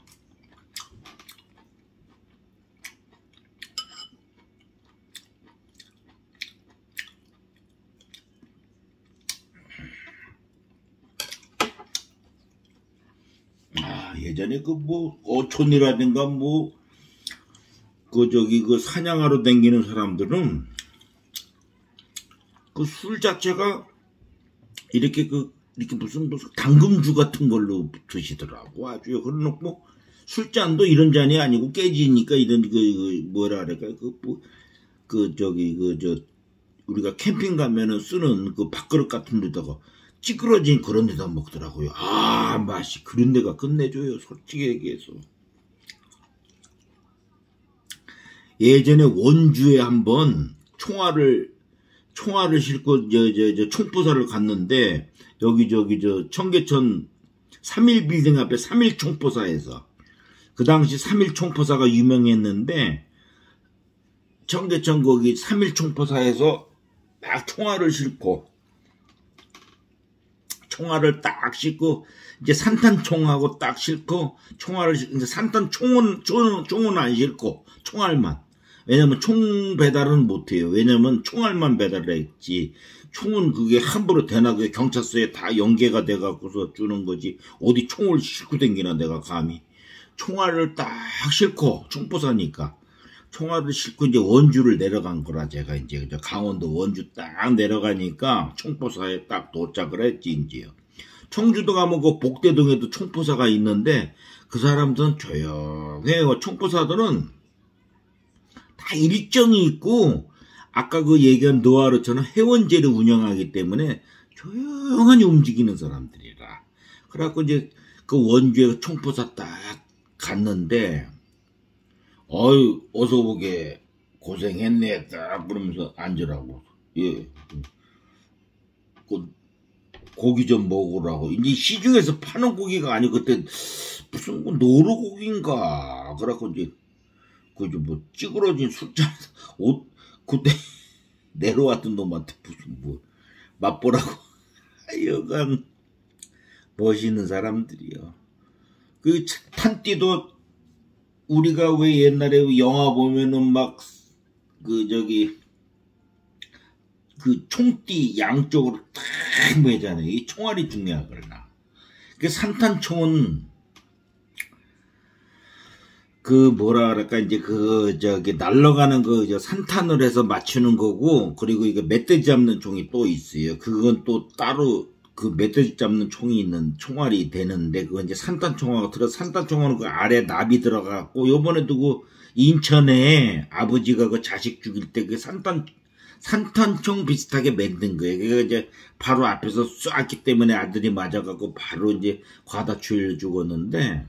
예전에 그 뭐 어촌이라든가 뭐 그 사냥하러 다니는 사람들은 그 술 자체가 이렇게 이렇게 무슨 당금주 같은 걸로 드시더라고. 아주 그래놓고 술잔도 이런 잔이 아니고 깨지니까 이런 뭐라 그럴까 우리가 캠핑 가면은 쓰는 그 밥그릇 같은 데다가 찌그러진 그런 데다 먹더라고요. 맛이 그런 데가 끝내줘요. 솔직히 얘기해서. 예전에 원주에 한번 총알을 싣고 총포사를 갔는데 여기 청계천 3.1 빌딩 앞에 3.1 총포사에서 그 당시 3.1 총포사가 유명했는데 청계천 거기 3.1 총포사에서 막 총알을 딱 싣고 이제 산탄총하고 딱 싣고 이제 산탄총은 안 싣고 총알만. 왜냐면 총 배달은 못해요. 왜냐면 총알만 배달을 했지. 총은 그게 함부로 되나, 그게 경찰서에 다 연계가 돼갖고서 주는 거지. 어디 총을 싣고 댕기나, 내가 감히. 총알을 딱 싣고, 총포사니까. 총알을 싣고 이제 원주를 내려간 거라, 제가 이제, 강원도 원주 딱 내려가니까 총포사에 딱 도착을 했지, 이제요. 청주도 가면 그 복대동에도 총포사가 있는데, 그 사람들은 조용해요. 총포사들은 다 일정이 있고, 아까 그 얘기한 노하루처럼 해원제를 운영하기 때문에 조용히 움직이는 사람들이라. 그래갖고 이제 그 원주에 총포사 딱 갔는데, 어서 보게 고생했네, 딱 그러면서 앉으라고. 예. 고기 좀 먹으라고. 이제 시중에서 파는 고기가 아니고, 그때 무슨 노루고기인가. 그래갖고 이제 뭐 찌그러진 술잔 그때 내려왔던 놈한테 무슨 맛보라고. 여간 멋있는 사람들이요. 그 탄띠도 우리가 왜 옛날에 영화 보면은 막 총띠 양쪽으로 딱 매잖아요. 이 총알이 중요하거나. 그 산탄총은 이제 날아가는 산탄을 해서 맞추는 거고, 그리고 이거 멧돼지 잡는 총이 또 있어요. 그건 또 따로 멧돼지 잡는 총이 있는 총알이 되는데, 그건 이제 산탄총하고 산탄총은 그 아래 납이 들어가고, 요번에도 인천에 아버지가 그 자식 죽일 때 산탄총 비슷하게 만든 거예요. 그게 이제 바로 앞에서 쏘았기 때문에 아들이 맞아갖고 바로 이제 과다출혈 죽었는데,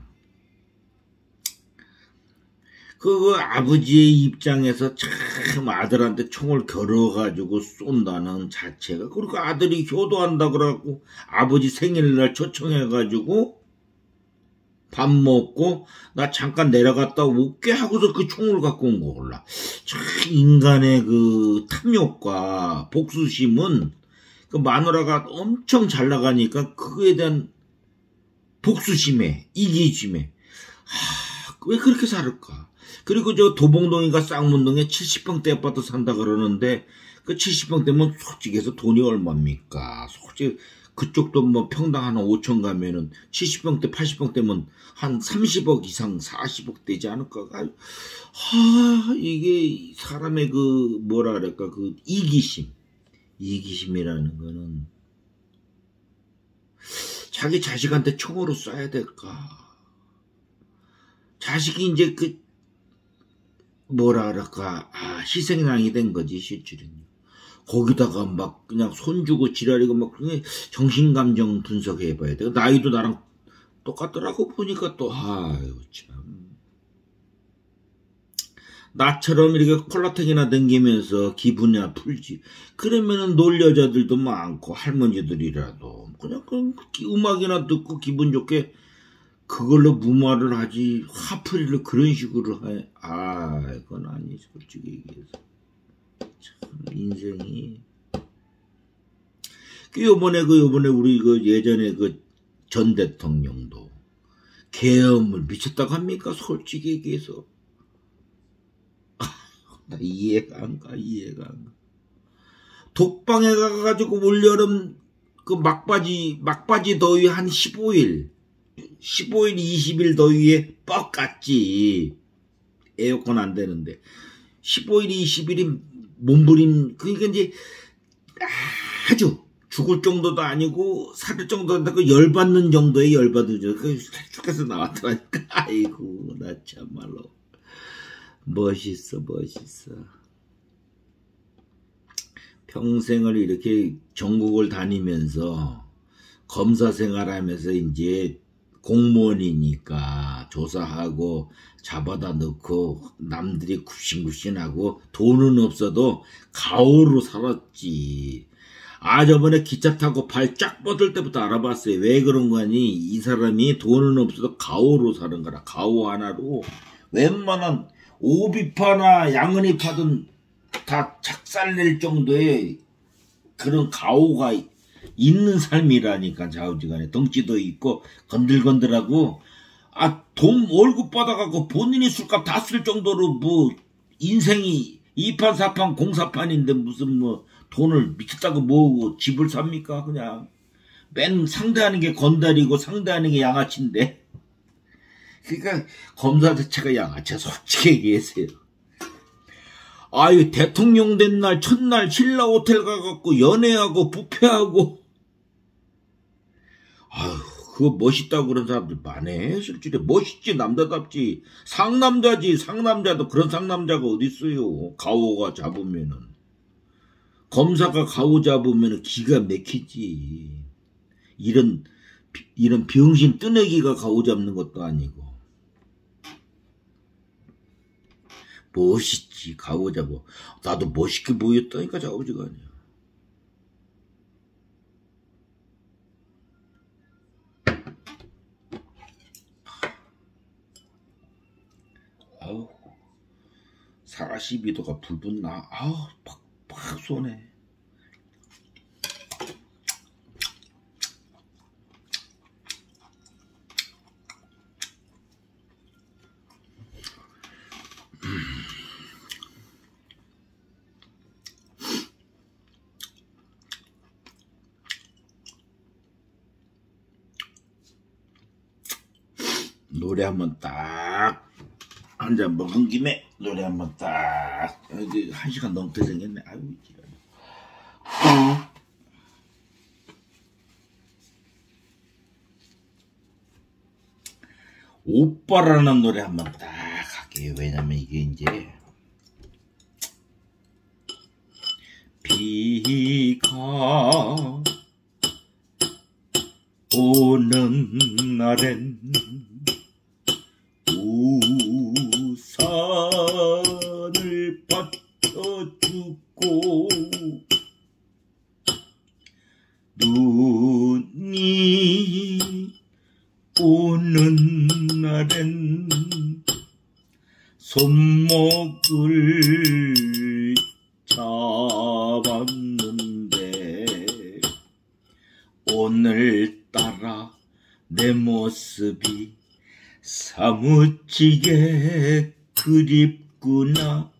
그 아버지의 입장에서 참 아들한테 총을 겨뤄가지고 쏜다는 자체가, 그리고 아들이 효도한다 그래갖고 아버지 생일날 초청해가지고 밥 먹고 나 잠깐 내려갔다 올게 하고서 그 총을 갖고 온 거 몰라. 참 인간의 그 탐욕과 복수심은, 그 마누라가 엄청 잘 나가니까 그거에 대한 복수심에, 이기심에, 왜 그렇게 살을까? 그리고 도봉동인가 쌍문동에 70평대 아파트 산다 그러는데, 그 70평대면 솔직히 해서 돈이 얼마입니까? 솔직히 그쪽도 뭐 평당 한 5천 가면은 70평대 80평대면 한 30억 이상 40억 되지 않을까? 이게 사람의 이기심이라는 거는 자기 자식한테 총으로 쏴야 될까? 자식이 이제 희생양이 된 거지, 실질은요. 거기다가 막 그냥 손주고 지랄이고 막 정신감정 분석해봐야 돼. 나이도 나랑 똑같더라고. 보니까 또, 참. 나처럼 이렇게 콜라텍이나 댕기면서 기분이나 풀지. 그러면은 놀 여자들도 많고, 할머니들이라도. 그냥 음악이나 듣고 기분 좋게 그걸로 무마를 하지 화풀이를 그런 식으로 해. 그건 아니 솔직히 얘기해서 참 인생이 요번에 우리 예전에 전 대통령도 계엄을 미쳤다고 합니까? 솔직히 얘기해서 나 이해가 안 가. 독방에 가가지고 올여름 막바지 더위 한 15일 20일 더위에 뻑 갔지. 에어컨 안 되는데 15일 20일이 몸부림. 그러니까 이제 아주 죽을 정도도 아니고 살 정도도 아니고 열받는 정도의 열받는 정도. 계속해서 나왔더라니까. 아이고 나 참말로 멋있어. 평생을 이렇게 전국을 다니면서 검사 생활하면서 이제 공무원이니까 조사하고 잡아다 넣고 남들이 굽신굽신하고 돈은 없어도 가오로 살았지. 저번에 기차 타고 발 쫙 뻗을 때부터 알아봤어요. 왜 그런 거니? 이 사람이 돈은 없어도 가오로 사는 거라. 가오 하나로 웬만한 오비파나 양은이파든 다 착살낼 정도의 그런 가오가 있는 삶이라니까. 좌우지간에 덩치도 있고 건들건들하고 돈 월급 받아갖고 본인이 술값 다 쓸 정도로 뭐 인생이 2판 4판 공사판인데 무슨 뭐 돈을 미쳤다고 모으고 집을 삽니까? 그냥 맨 상대하는 게 건달이고 상대하는 게 양아치인데. 그러니까 검사 자체가 양아치야 솔직히 얘기했어요. 대통령 된 날 첫날 신라 호텔 가갖고 연애하고 뷔페하고 그거 멋있다고 그런 사람들 많네. 실제로 멋있지. 남자답지. 상남자도 그런 상남자가 어딨어요. 가오가 잡으면은. 검사가 가오 잡으면은 기가 막히지. 이런 병신 뜨내기가 가오 잡는 것도 아니고. 멋있지. 가오 잡아. 나도 멋있게 보였다니까 좌우지가 아니야. 사라 12도가 불붙 나. 팍 쏘네. 노래 한번 딱 한 잔 먹은 김에 노래 한번 딱. 1시간 넘게 생겼네. 아유 오빠라는 노래 한번 딱 할게요. 왜냐면 이게 이제 비가 오는 날엔 우산을 받쳐주고 눈이 오는 날엔 손목을 잡았는데 오늘따라 내 모습이 사무치게 그립구나.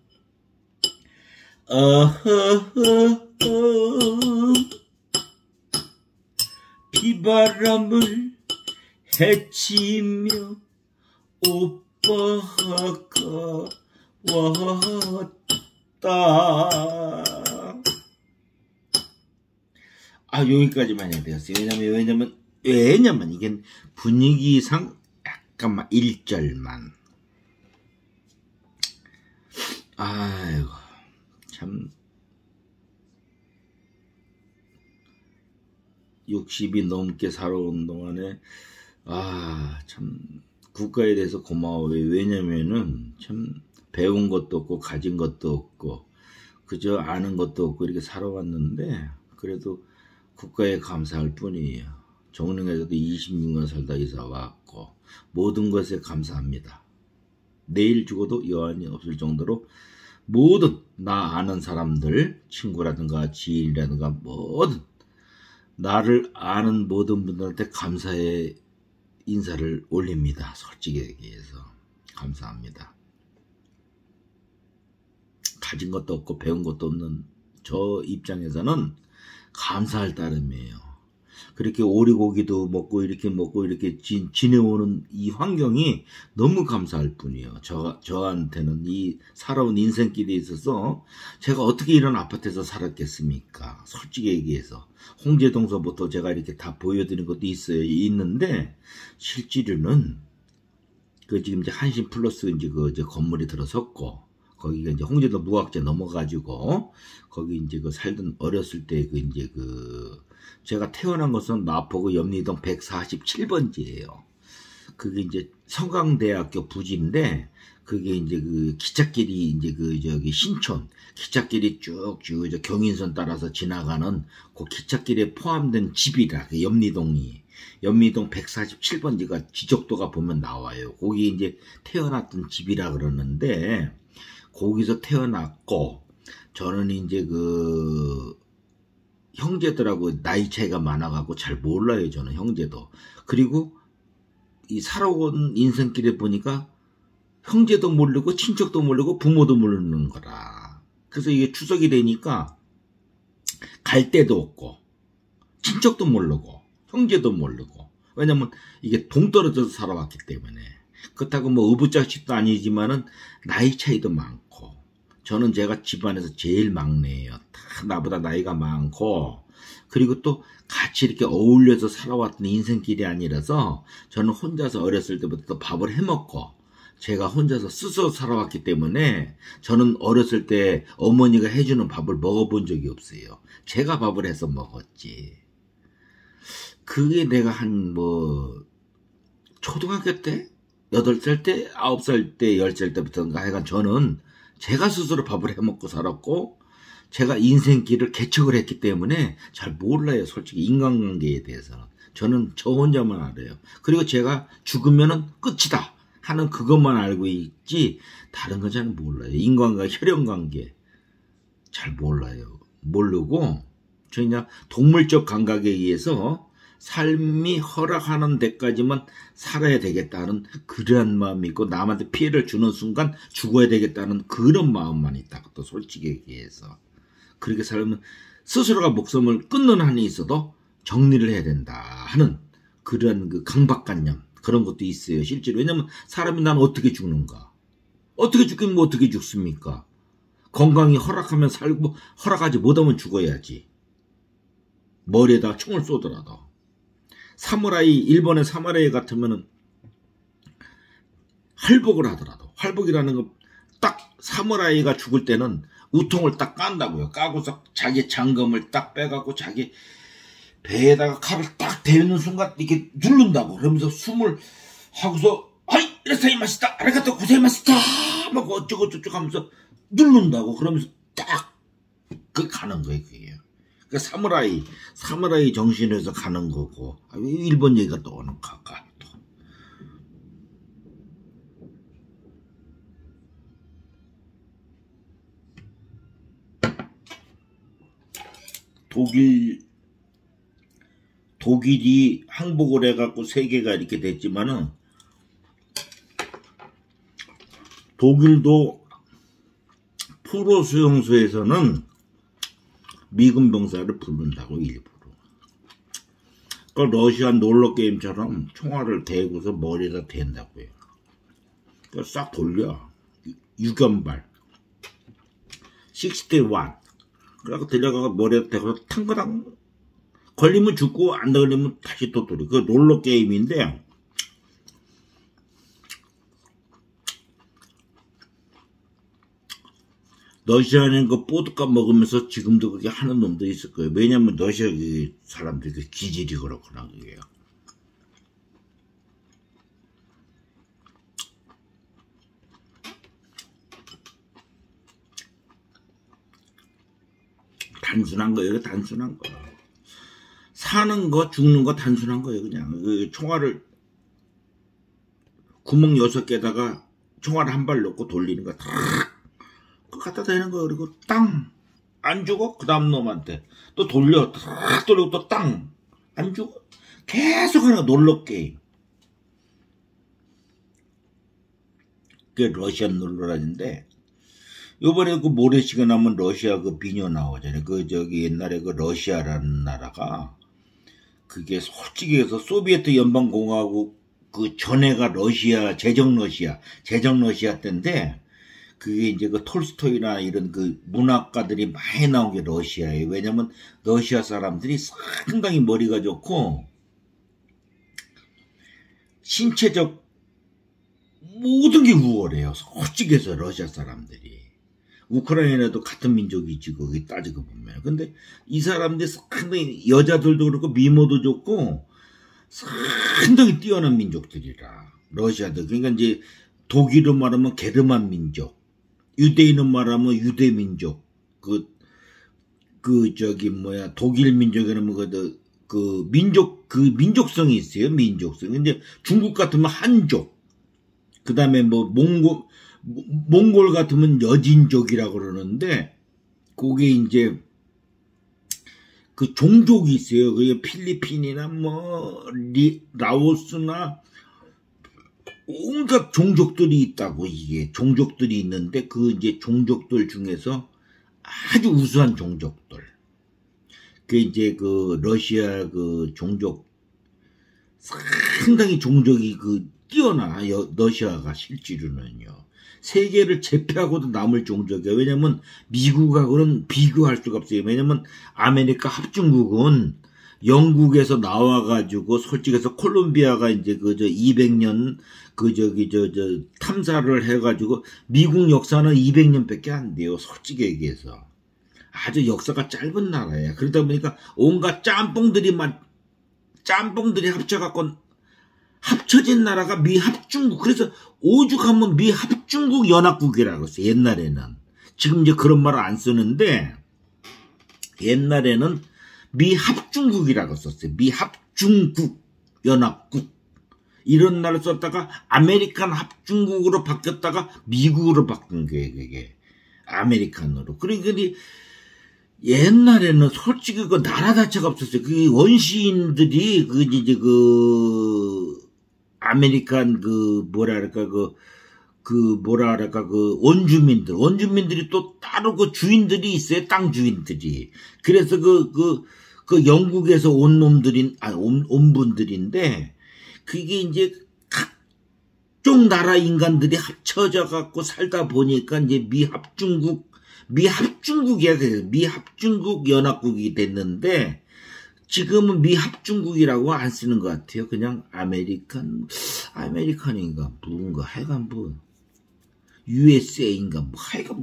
비바람을 헤치며 오빠가 왔다. 여기까지만 해야 되겠어요. 왜냐면 이게 분위기상 약간만 1절만. 아이고 참 60이 넘게 살아온 동안에 참 국가에 대해서 고마워요. 왜냐면은 참 배운 것도 없고 가진 것도 없고 그저 아는 것도 없고 이렇게 살아왔는데 그래도 국가에 감사할 뿐이에요. 정릉에서도 26년 살다 이사 왔고 않고 모든 것에 감사합니다. 내일 죽어도 여한이 없을 정도로 모든 나 아는 사람들, 친구라든가 지인이라든가 모든 나를 아는 모든 분들한테 감사의 인사를 올립니다. 솔직히 얘기해서 감사합니다. 가진 것도 없고 배운 것도 없는 저 입장에서는 감사할 따름이에요. 그렇게 오리고기도 먹고 이렇게 지내오는 이 환경이 너무 감사할 뿐이에요. 저한테는 이 살아온 인생길에 있어서 제가 어떻게 이런 아파트에서 살았겠습니까? 솔직히 얘기해서 홍제동서부터 제가 이렇게 다 보여드린 것도 있는데 실제로는 그 지금 이제 한신 플러스 이제 건물이 들어섰고 거기가 이제 홍제도 무학재 넘어가지고 거기 이제 살던 어렸을 때 제가 태어난 것은 마포구 염리동 147번지예요. 그게 이제 성강대학교 부지인데 그게 이제 기찻길이 이제 저기 신촌 기찻길이 쭉 경인선 따라서 지나가는 그 기찻길에 포함된 집이라 염리동 147번지가 지적도가 보면 나와요. 거기 이제 태어났던 집이라 그러는데 거기서 태어났고 저는 이제 형제들하고 나이 차이가 많아갖고 잘 몰라요. 저는 형제도. 그리고 이 살아온 인생길에 보니까 형제도 모르고 친척도 모르고 부모도 모르는 거라. 그래서 이게 추석이 되니까 갈 데도 없고 친척도 모르고 형제도 모르고 왜냐면 이게 동떨어져서 살아왔기 때문에 그렇다고 뭐 의붓자식도 아니지만은 나이 차이도 많고 저는 제가 집안에서 제일 막내예요. 다 나보다 나이가 많고 그리고 또 같이 이렇게 어울려서 살아왔던 인생길이 아니라서 저는 혼자서 어렸을 때부터 밥을 해먹고 제가 혼자서 스스로 살아왔기 때문에 저는 어렸을 때 어머니가 해주는 밥을 먹어본 적이 없어요. 제가 밥을 해서 먹었지. 그게 내가 초등학교 때? 8살 때? 9살 때? 10살 때부터인가 하여간 저는 제가 스스로 밥을 해먹고 살았고 제가 인생길을 개척을 했기 때문에 잘 몰라요. 솔직히 인간관계에 대해서는. 저는 저 혼자만 알아요. 그리고 제가 죽으면은 끝이다 하는 그것만 알고 있지 다른 건 잘 몰라요. 인간관계, 혈연관계 잘 몰라요. 모르고 저 그냥 동물적 감각에 의해서 삶이 허락하는 데까지만 살아야 되겠다는 그러한 마음이 있고 남한테 피해를 주는 순간 죽어야 되겠다는 그런 마음만 있다. 또 솔직히 얘기해서 그렇게 살면 스스로가 목숨을 끊는 한이 있어도 정리를 해야 된다 하는 그런 강박관념 그런 것도 있어요. 실제로. 왜냐면 사람이 난 어떻게 죽는가? 어떻게 죽긴 뭐 어떻게 죽습니까? 건강이 허락하면 살고 허락하지 못하면 죽어야지. 머리에다 총을 쏘더라도. 일본의 사무라이 같으면은 활복을 하더라도 활복이라는 거 딱 사무라이가 죽을 때는 우통을 딱 깐다고요. 까고서 자기 장검을 딱 빼갖고 자기 배에다가 칼을 딱 대는 순간 이렇게 누른다고. 그러면서 숨을 하고서 아이 이라사이마시다 아리가또 고자이마시다 막 어쩌고 저쩌고 하면서 누른다고. 그러면서 딱 가는 거예요. 그게. 그러니까 사무라이 정신에서 가는 거고. 일본 얘기가 또 오는 가까 또. 독일이 항복을 해갖고 세계가 이렇게 됐지만은 독일도 프로 수용소에서는 미군 병사를 부른다고 일부러. 그러니까 러시아 롤러게임처럼 총알을 대고서 머리에다 댄다고요. 그러니까 싹 돌려. 유견발. 60대 1. 그래갖고 들려가고 머리에다 대고 탕그당. 걸리면 죽고 안 걸리면 다시 또 돌려. 그 롤러게임인데 러시아는 그 보드카 먹으면서 지금도 그렇게 하는 놈도 있을 거예요. 왜냐면 러시아 사람들이 기질이 그렇구나, 그게요. 단순한 거예요, 단순한 거. 사는 거, 죽는 거 단순한 거예요, 그냥. 그 총알을 구멍 6개에다가 총알 한 발 넣고 돌리는 거야. 탁! 그거 갖다 대는 거야. 그리고 땅! 안 죽어? 그 다음 놈한테. 또 돌려. 탁! 돌리고 또 땅! 안 죽어? 계속 하는 거, 놀러 게임. 그게 러시안 룰러라는데, 요번에 그 모래시간 하면 러시아 그 비녀 나오잖아요. 그 저기 옛날에 그 러시아라는 나라가, 그게 솔직히 해서 소비에트 연방공화국 그 전에가 러시아, 제정 러시아 때인데, 그게 이제 그 톨스토이나 이런 그 문학가들이 많이 나온 게 러시아예요. 왜냐면 러시아 사람들이 상당히 머리가 좋고, 신체적 모든 게 우월해요. 솔직히 해서 러시아 사람들이. 우크라이나도 같은 민족이지, 거기 따지고 보면. 근데 이 사람들이 상당히 여자들도 그렇고 미모도 좋고 상당히 뛰어난 민족들이라. 러시아도. 그러니까 이제 독일은 말하면 게르만 민족, 유대인은 말하면 유대 민족, 독일 민족에는 민족성이 있어요. 민족성. 근데 중국 같으면 한족. 그 다음에 몽골 같으면 여진족이라고 그러는데, 그게 이제, 그 종족이 있어요. 그게 필리핀이나 라오스나, 온갖 종족들이 있다고, 이게. 종족들이 있는데, 그 이제 종족들 중에서 아주 우수한 종족들. 그 이제 그 러시아 그 종족, 상당히 종족이 뛰어나, 러시아가 실제로는요. 세계를 제패하고도 남을 종족이에요. 왜냐면 미국하고는 비교할 수가 없어요. 왜냐면 아메리카 합중국은 영국에서 나와가지고 솔직해서 콜롬비아가 이제 200년 탐사를 해가지고 미국 역사는 200년밖에 안 돼요. 솔직히 얘기해서. 아주 역사가 짧은 나라예요. 그러다 보니까 온갖 짬뽕들이 합쳐갖고 합쳐진 나라가 미합중국. 그래서 오죽하면 미합중국 연합국이라고 했어요. 옛날에는. 지금 이제 그런 말을 안 쓰는데 옛날에는 미합중국이라고 썼어요. 미합중국 연합국. 이런 말을 썼다가 아메리칸 합중국으로 바뀌었다가 미국으로 바뀐 거예요. 그게. 아메리칸으로. 그러니까 옛날에는 솔직히 그 나라 자체가 없었어요. 그 원시인들이 아메리칸 원주민들이 또 따로 그 주인들이 있어요. 땅 주인들이. 그래서 그 영국에서 온 분들인데, 그게 이제 각종 나라 인간들이 합쳐져 갖고 살다 보니까 이제 미합중국이야. 그래서 미합중국 연합국이 됐는데, 지금은 미합중국이라고 안 쓰는 것 같아요. 그냥 아메리칸인가, 뭔가, 하여간 USA인가, 하여간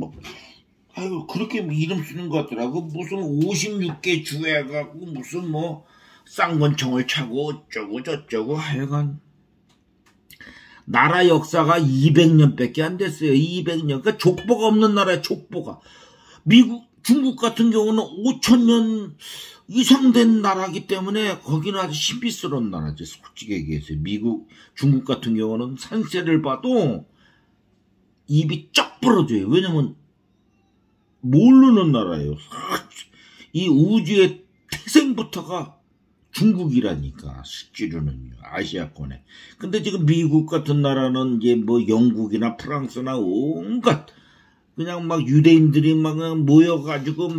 그렇게 이름 쓰는 것 같더라고. 무슨 56개 주 해갖고, 무슨 쌍권총을 차고, 어쩌고, 저쩌고, 하여간. 나라 역사가 200년밖에 안 됐어요. 200년. 그러니까 족보가 없는 나라야, 족보가. 중국 같은 경우는 5,000년 이상 된 나라기 때문에 거기는 아주 신비스러운 나라죠. 솔직히 얘기해서. 중국 같은 경우는 산세를 봐도 입이 쩍 벌어져요. 왜냐면 모르는 나라예요. 이 우주의 태생부터가 중국이라니까, 실제로는요. 아시아권에. 근데 지금 미국 같은 나라는 이제 영국이나 프랑스나 온갖 그냥 유대인들이 모여가지고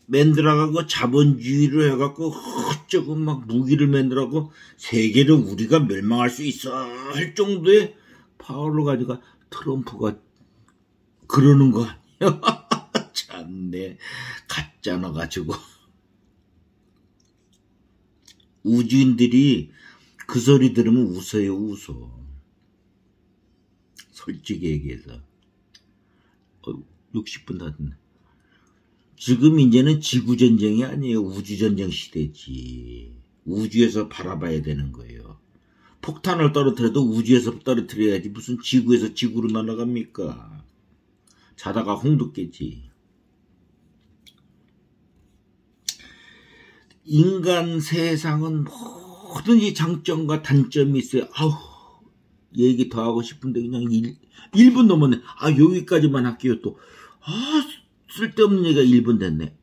만들어가고 자본주의를 해갖고 어쩌고 무기를 만들어갖고 세계를 우리가 멸망할 수 있어 할 정도의 파워를 가지고 트럼프가 그러는 거 아니야? 참네, 가짜나 가지고. 우주인들이 그 소리 들으면 웃어요, 웃어. 솔직히 얘기해서. 60분 다 됐네. 지금 이제는 지구전쟁이 아니에요. 우주전쟁 시대지. 우주에서 바라봐야 되는 거예요. 폭탄을 떨어뜨려도 우주에서 떨어뜨려야지 무슨 지구에서 지구로 날아갑니까? 자다가 홍도 깨지. 인간 세상은 뭐든지 장점과 단점이 있어요. 아우, 얘기 더 하고 싶은데 그냥 1분 넘었네. 아, 여기까지만 할게요 또. 아, 쓸데없는 얘기가 1분 됐네.